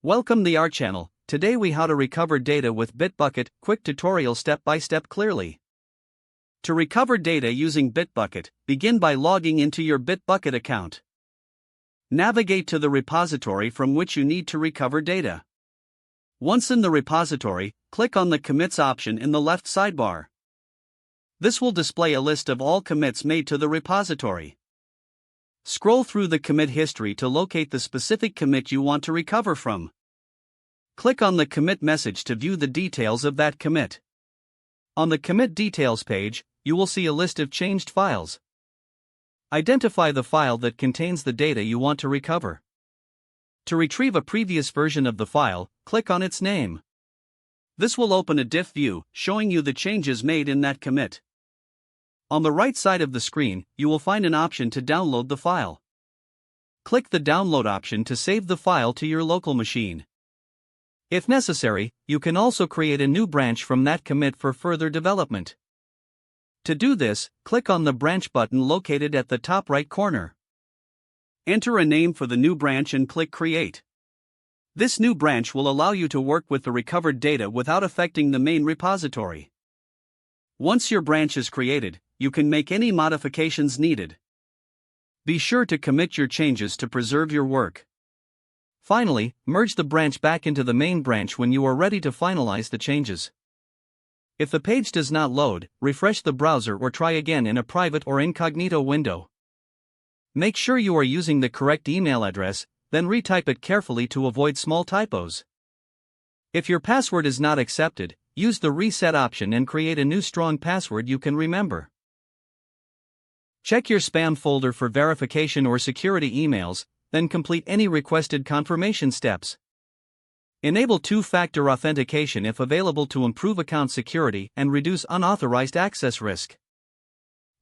Welcome to our channel. Today we how to recover data with Bitbucket, quick tutorial step by step clearly. To recover data using Bitbucket, begin by logging into your Bitbucket account. Navigate to the repository from which you need to recover data. Once in the repository, click on the Commits option in the left sidebar. This will display a list of all commits made to the repository. Scroll through the commit history to locate the specific commit you want to recover from. Click on the commit message to view the details of that commit. On the commit details page, you will see a list of changed files. Identify the file that contains the data you want to recover. To retrieve a previous version of the file, click on its name. This will open a diff view, showing you the changes made in that commit. On the right side of the screen, you will find an option to download the file. Click the download option to save the file to your local machine. If necessary, you can also create a new branch from that commit for further development. To do this, click on the branch button located at the top right corner. Enter a name for the new branch and click Create. This new branch will allow you to work with the recovered data without affecting the main repository. Once your branch is created, you can make any modifications needed. Be sure to commit your changes to preserve your work. Finally, merge the branch back into the main branch when you are ready to finalize the changes. If the page does not load, refresh the browser or try again in a private or incognito window. Make sure you are using the correct email address, then retype it carefully to avoid small typos. If your password is not accepted, use the reset option and create a new strong password you can remember. Check your spam folder for verification or security emails, then complete any requested confirmation steps. Enable two-factor authentication if available to improve account security and reduce unauthorized access risk.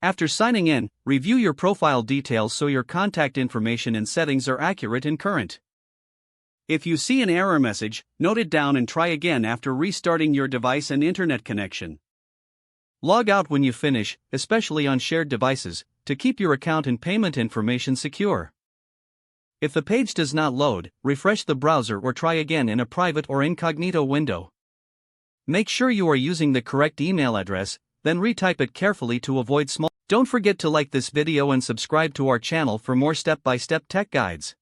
After signing in, review your profile details so your contact information and settings are accurate and current. If you see an error message, note it down and try again after restarting your device and internet connection. Log out when you finish, especially on shared devices, to keep your account and payment information secure. If the page does not load, refresh the browser or try again in a private or incognito window. Make sure you are using the correct email address, then retype it carefully to avoid small. Don't forget to like this video and subscribe to our channel for more step-by-step tech guides.